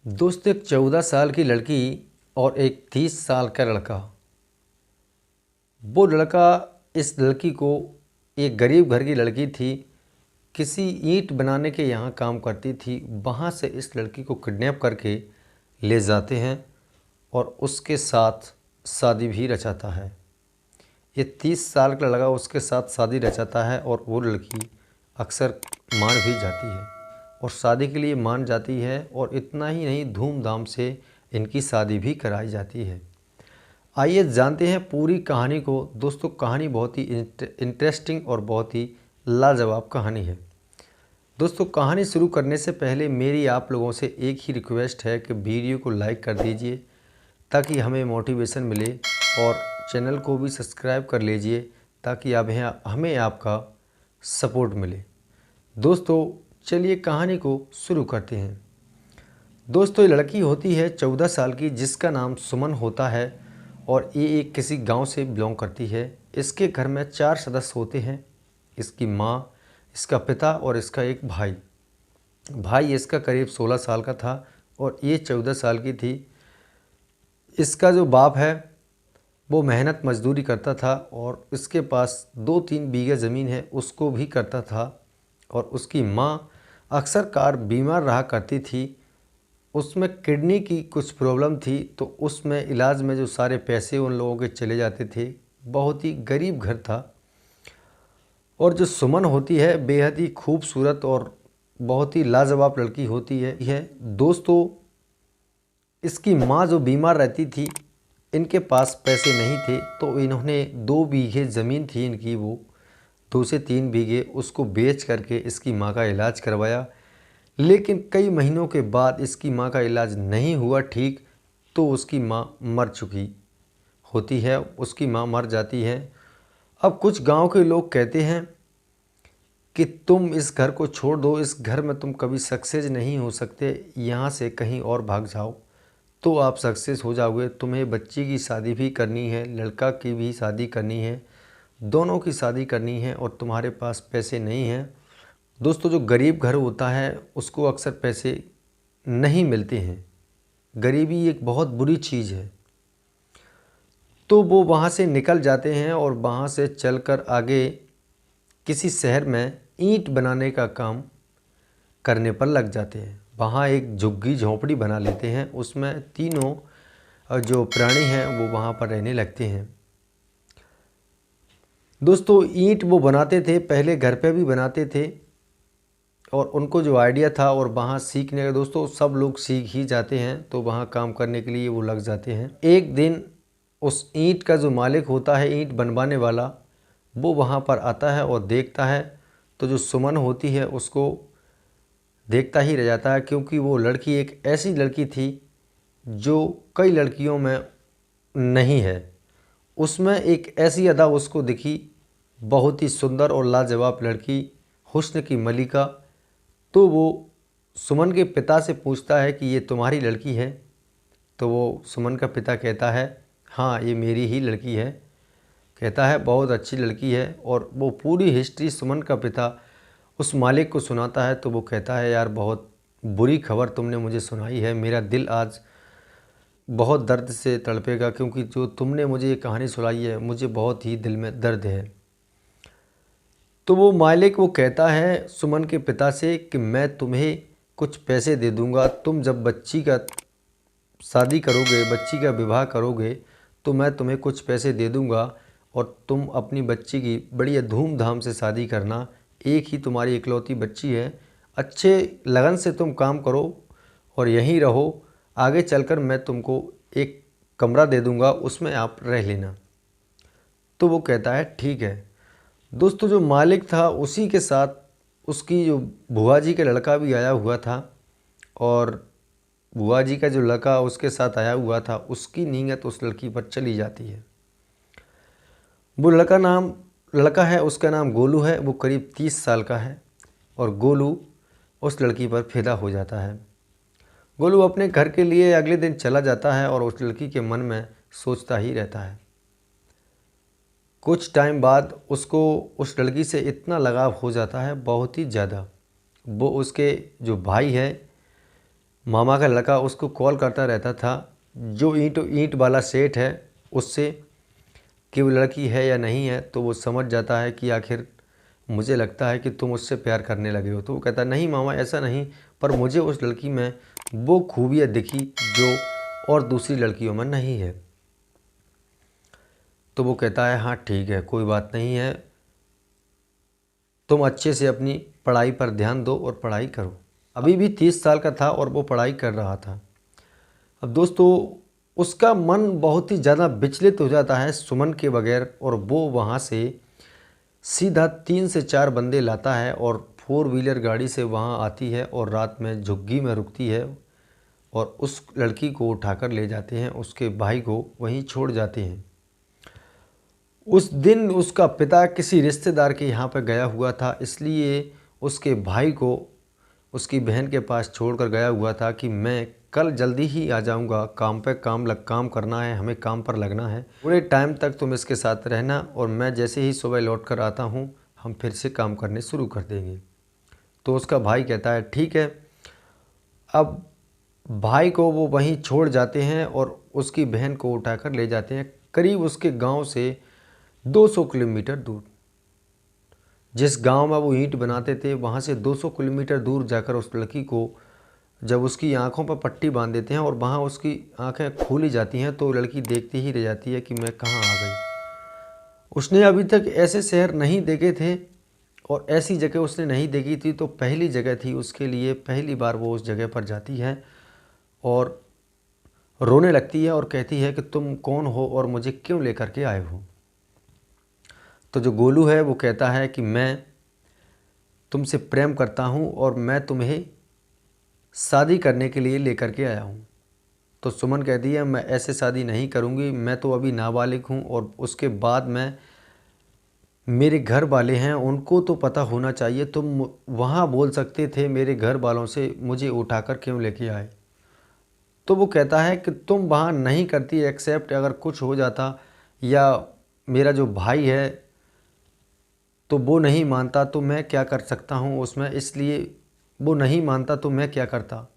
दोस्त एक 14 साल की लड़की और एक 30 साल का लड़का। वो लड़का इस लड़की को, एक गरीब घर की लड़की थी, किसी ईंट बनाने के यहाँ काम करती थी, वहाँ से इस लड़की को किडनैप करके ले जाते हैं और उसके साथ शादी भी रचाता है। ये 30 साल का लड़का उसके साथ शादी रचाता है और वो लड़की अक्सर मान भी जाती है और शादी के लिए मान जाती है। और इतना ही नहीं, धूमधाम से इनकी शादी भी कराई जाती है। आइए जानते हैं पूरी कहानी को। दोस्तों, कहानी बहुत ही इंटरेस्टिंग और बहुत ही लाजवाब कहानी है। दोस्तों, कहानी शुरू करने से पहले मेरी आप लोगों से एक ही रिक्वेस्ट है कि वीडियो को लाइक कर दीजिए ताकि हमें मोटिवेशन मिले, और चैनल को भी सब्सक्राइब कर लीजिए ताकि हमें आपका सपोर्ट मिले। दोस्तों, चलिए कहानी को शुरू करते हैं। दोस्तों, ये लड़की होती है 14 साल की, जिसका नाम सुमन होता है और ये एक किसी गांव से बिलोंग करती है। इसके घर में 4 सदस्य होते हैं। इसकी माँ, इसका पिता और इसका एक भाई। भाई इसका करीब 16 साल का था और ये 14 साल की थी। इसका जो बाप है वो मेहनत मजदूरी करता था और इसके पास 2-3 बीघा ज़मीन है, उसको भी करता था। और उसकी माँ अक्सर कार बीमार रहा करती थी। उसमें किडनी की कुछ प्रॉब्लम थी, तो उसमें इलाज में जो सारे पैसे उन लोगों के चले जाते थे। बहुत ही गरीब घर था। और जो सुमन होती है, बेहद ही खूबसूरत और बहुत ही लाजवाब लड़की होती है। दोस्तों, इसकी माँ जो बीमार रहती थी, इनके पास पैसे नहीं थे, तो इन्होंने 2 बीघे ज़मीन थी इनकी, वो 2 से 3 बीघे, उसको बेच करके इसकी माँ का इलाज करवाया। लेकिन कई महीनों के बाद इसकी माँ का इलाज नहीं हुआ ठीक, तो उसकी माँ मर चुकी होती है। उसकी माँ मर जाती है। अब कुछ गांव के लोग कहते हैं कि तुम इस घर को छोड़ दो, इस घर में तुम कभी सक्सेस नहीं हो सकते, यहाँ से कहीं और भाग जाओ तो आप सक्सेस हो जाओगे। तुम्हें बच्ची की शादी भी करनी है, लड़का की भी शादी करनी है, दोनों की शादी करनी है और तुम्हारे पास पैसे नहीं हैं। दोस्तों, जो गरीब घर होता है उसको अक्सर पैसे नहीं मिलते हैं। गरीबी एक बहुत बुरी चीज़ है। तो वो वहाँ से निकल जाते हैं और वहाँ से चलकर आगे किसी शहर में ईंट बनाने का काम करने पर लग जाते हैं। वहाँ एक झुग्गी झोंपड़ी बना लेते हैं, उसमें तीनों जो प्राणी हैं वो वहाँ पर रहने लगते हैं। दोस्तों, ईंट वो बनाते थे, पहले घर पे भी बनाते थे और उनको जो आइडिया था, और वहाँ सीखने का, दोस्तों सब लोग सीख ही जाते हैं, तो वहाँ काम करने के लिए वो लग जाते हैं। एक दिन उस ईंट का जो मालिक होता है, ईंट बनवाने वाला, वो वहाँ पर आता है और देखता है, तो जो सुमन होती है उसको देखता ही रह जाता है, क्योंकि वो लड़की एक ऐसी लड़की थी जो कई लड़कियों में नहीं है। उसमें एक ऐसी अदा उसको दिखी, बहुत ही सुंदर और लाजवाब लड़की, हुस्न की मलिका। तो वो सुमन के पिता से पूछता है कि ये तुम्हारी लड़की है? तो वो सुमन का पिता कहता है, हाँ ये मेरी ही लड़की है। कहता है बहुत अच्छी लड़की है। और वो पूरी हिस्ट्री सुमन का पिता उस मालिक को सुनाता है। तो वो कहता है, यार बहुत बुरी खबर तुमने मुझे सुनाई है, मेरा दिल आज बहुत दर्द से तड़पेगा, क्योंकि जो तुमने मुझे ये कहानी सुनाई है, मुझे बहुत ही दिल में दर्द है। तो वो मालिक वो कहता है सुमन के पिता से कि मैं तुम्हें कुछ पैसे दे दूंगा, तुम जब बच्ची का शादी करोगे, बच्ची का विवाह करोगे, तो मैं तुम्हें कुछ पैसे दे दूंगा और तुम अपनी बच्ची की बढ़िया धूमधाम से शादी करना। एक ही तुम्हारी इकलौती बच्ची है, अच्छे लगन से तुम काम करो और यहीं रहो। आगे चलकर मैं तुमको एक कमरा दे दूंगा, उसमें आप रह लेना। तो वो कहता है ठीक है। दोस्तों, जो मालिक था उसी के साथ उसकी जो बुआ जी का लड़का भी आया हुआ था, और बुआ जी का जो लड़का उसके साथ आया हुआ था, उसकी नीयत उस लड़की पर चली जाती है। वो लड़का है, उसका नाम गोलू है। वो करीब 30 साल का है और गोलू उस लड़की पर फिदा हो जाता है। गोलू अपने घर के लिए अगले दिन चला जाता है और उस लड़की के मन में सोचता ही रहता है। कुछ टाइम बाद उसको उस लड़की से इतना लगाव हो जाता है, बहुत ही ज़्यादा। वो उसके जो भाई है मामा का लड़का उसको कॉल करता रहता था, जो ईंट वाला सेठ है उससे, कि वो लड़की है या नहीं है। तो वो समझ जाता है कि आखिर मुझे लगता है कि तुम उससे प्यार करने लगे हो। तो वो कहता है नहीं मामा ऐसा नहीं, पर मुझे उस लड़की में वो खूबियाँ दिखी जो और दूसरी लड़कियों में नहीं है। तो वो कहता है हाँ ठीक है, कोई बात नहीं है, तुम अच्छे से अपनी पढ़ाई पर ध्यान दो और पढ़ाई करो। अभी भी 30 साल का था और वो पढ़ाई कर रहा था। अब दोस्तों उसका मन बहुत ही ज़्यादा विचलित हो जाता है सुमन के बगैर, और वो वहाँ से सीधा 3 से 4 बंदे लाता है और 4 व्हीलर गाड़ी से वहाँ आती है और रात में झुग्गी में रुकती है और उस लड़की को उठाकर ले जाते हैं, उसके भाई को वहीं छोड़ जाते हैं। उस दिन उसका पिता किसी रिश्तेदार के यहाँ पर गया हुआ था, इसलिए उसके भाई को उसकी बहन के पास छोड़कर गया हुआ था कि मैं कल जल्दी ही आ जाऊंगा, काम पे काम करना है, हमें काम पर लगना है, पूरे टाइम तक तुम इसके साथ रहना और मैं जैसे ही सुबह लौट कर आता हूँ हम फिर से काम करने शुरू कर देंगे। तो उसका भाई कहता है ठीक है। अब भाई को वो वहीं छोड़ जाते हैं और उसकी बहन को उठाकर ले जाते हैं करीब उसके गांव से 200 किलोमीटर दूर। जिस गांव में वो ईंट बनाते थे वहाँ से 200 किलोमीटर दूर जाकर उस लड़की को जब उसकी आंखों पर पट्टी बांध देते हैं और वहाँ उसकी आंखें खोली जाती हैं तो लड़की देखती ही रह जाती है कि मैं कहाँ आ गई। उसने अभी तक ऐसे शहर नहीं देखे थे और ऐसी जगह उसने नहीं देखी थी, तो पहली जगह थी उसके लिए, पहली बार वो उस जगह पर जाती है और रोने लगती है और कहती है कि तुम कौन हो और मुझे क्यों लेकर के आए हो। तो जो गोलू है वो कहता है कि मैं तुमसे प्रेम करता हूँ और मैं तुम्हें शादी करने के लिए लेकर के आया हूँ। तो सुमन कहती है मैं ऐसे शादी नहीं करूँगी, मैं तो अभी नाबालिग हूँ और उसके बाद मैं मेरे घर वाले हैं उनको तो पता होना चाहिए, तुम वहाँ बोल सकते थे मेरे घर वालों से मुझे उठाकर क्यों लेके आए। तो वो कहता है कि तुम वहाँ नहीं करती एक्सेप्ट, अगर कुछ हो जाता या मेरा जो भाई है तो वो नहीं मानता तो मैं क्या कर सकता हूँ उसमें, इसलिए वो नहीं मानता तो मैं क्या करता,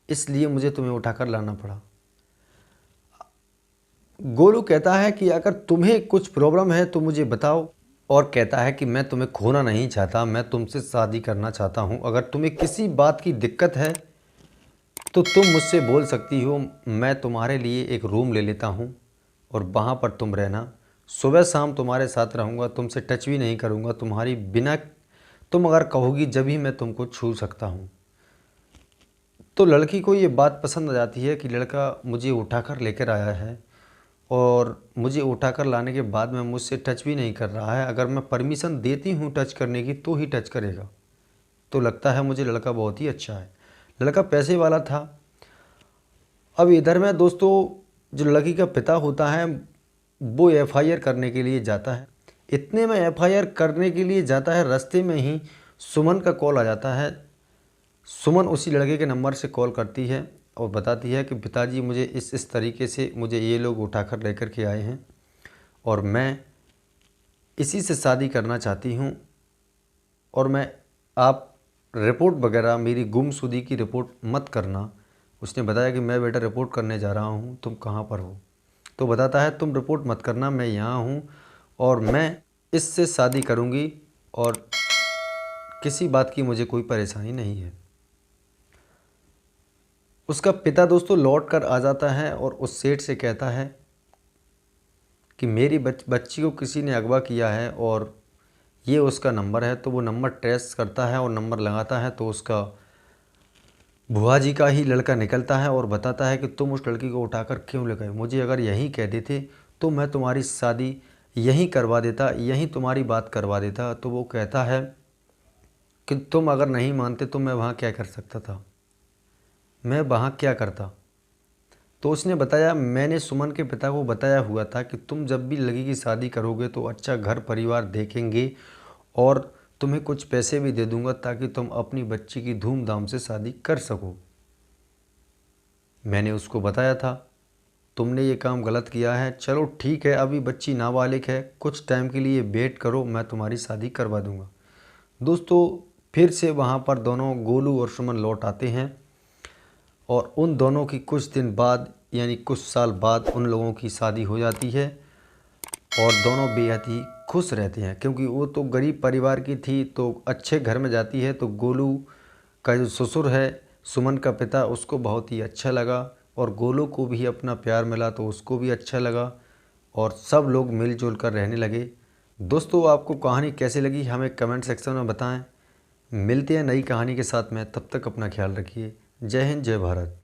इसलिए मुझे तुम्हें उठाकर लाना पड़ा। गोलू कहता है कि अगर तुम्हें कुछ प्रॉब्लम है तो मुझे बताओ, और कहता है कि मैं तुम्हें खोना नहीं चाहता, मैं तुमसे शादी करना चाहता हूँ। अगर तुम्हें किसी बात की दिक्कत है तो तुम मुझसे बोल सकती हो, मैं तुम्हारे लिए एक रूम ले लेता हूँ और वहाँ पर तुम रहना, सुबह शाम तुम्हारे साथ रहूँगा, तुमसे टच भी नहीं करूँगा, तुम्हारी बिना तुम अगर कहोगी जब ही मैं तुमको छू सकता हूँ। तो लड़की को ये बात पसंद आ जाती है कि लड़का मुझे उठाकर लेकर आया है और मुझे उठाकर लाने के बाद में मुझसे टच भी नहीं कर रहा है, अगर मैं परमिशन देती हूँ टच करने की तो ही टच करेगा। तो लगता है मुझे लड़का बहुत ही अच्छा है। लड़का पैसे वाला था। अब इधर में दोस्तों जो लड़की का पिता होता है वो एफआईआर करने के लिए जाता है। इतने में एफआईआर करने के लिए जाता है, रास्ते में ही सुमन का कॉल आ जाता है। सुमन उसी लड़के के नंबर से कॉल करती है और बताती है कि पिताजी मुझे इस तरीके से मुझे ये लोग उठाकर लेकर के आए हैं और मैं इसी से शादी करना चाहती हूँ और मैं आप रिपोर्ट वगैरह मेरी गुमशुदगी की रिपोर्ट मत करना। उसने बताया कि मैं बेटा रिपोर्ट करने जा रहा हूँ, तुम कहाँ पर हो। तो बताता है तुम रिपोर्ट मत करना, मैं यहाँ हूँ और मैं इससे शादी करूँगी और किसी बात की मुझे कोई परेशानी नहीं है। उसका पिता दोस्तों लौट कर आ जाता है और उस सेठ से कहता है कि मेरी बच्ची को किसी ने अगवा किया है और ये उसका नंबर है। तो वो नंबर ट्रेस करता है और नंबर लगाता है तो उसका बुआ जी का ही लड़का निकलता है और बताता है कि तुम उस लड़की को उठाकर क्यों ले गए, मुझे अगर यहीं कह देते तो मैं तुम्हारी शादी यहीं करवा देता, यहीं तुम्हारी बात करवा देता। तो वो कहता है कि तुम अगर नहीं मानते तो मैं वहाँ क्या कर सकता था, मैं वहाँ क्या करता। तो उसने बताया मैंने सुमन के पिता को बताया हुआ था कि तुम जब भी लड़की की शादी करोगे तो अच्छा घर परिवार देखेंगे और तुम्हें कुछ पैसे भी दे दूंगा ताकि तुम अपनी बच्ची की धूमधाम से शादी कर सको। मैंने उसको बताया था तुमने ये काम गलत किया है, चलो ठीक है अभी बच्ची नाबालिग है, कुछ टाइम के लिए वेट करो, मैं तुम्हारी शादी करवा दूंगा। दोस्तों फिर से वहाँ पर दोनों गोलू और सुमन लौट आते हैं और उन दोनों की कुछ दिन बाद यानी कुछ साल बाद उन लोगों की शादी हो जाती है और दोनों बेहद ही खुश रहते हैं, क्योंकि वो तो गरीब परिवार की थी तो अच्छे घर में जाती है। तो गोलू का जो ससुर है, सुमन का पिता, उसको बहुत ही अच्छा लगा और गोलू को भी अपना प्यार मिला तो उसको भी अच्छा लगा और सब लोग मिलजुल कर रहने लगे। दोस्तों, आपको कहानी कैसी लगी हमें कमेंट सेक्शन में बताएं। मिलते हैं नई कहानी के साथ में, तब तक अपना ख्याल रखिए। जय हिंद, जय भारत।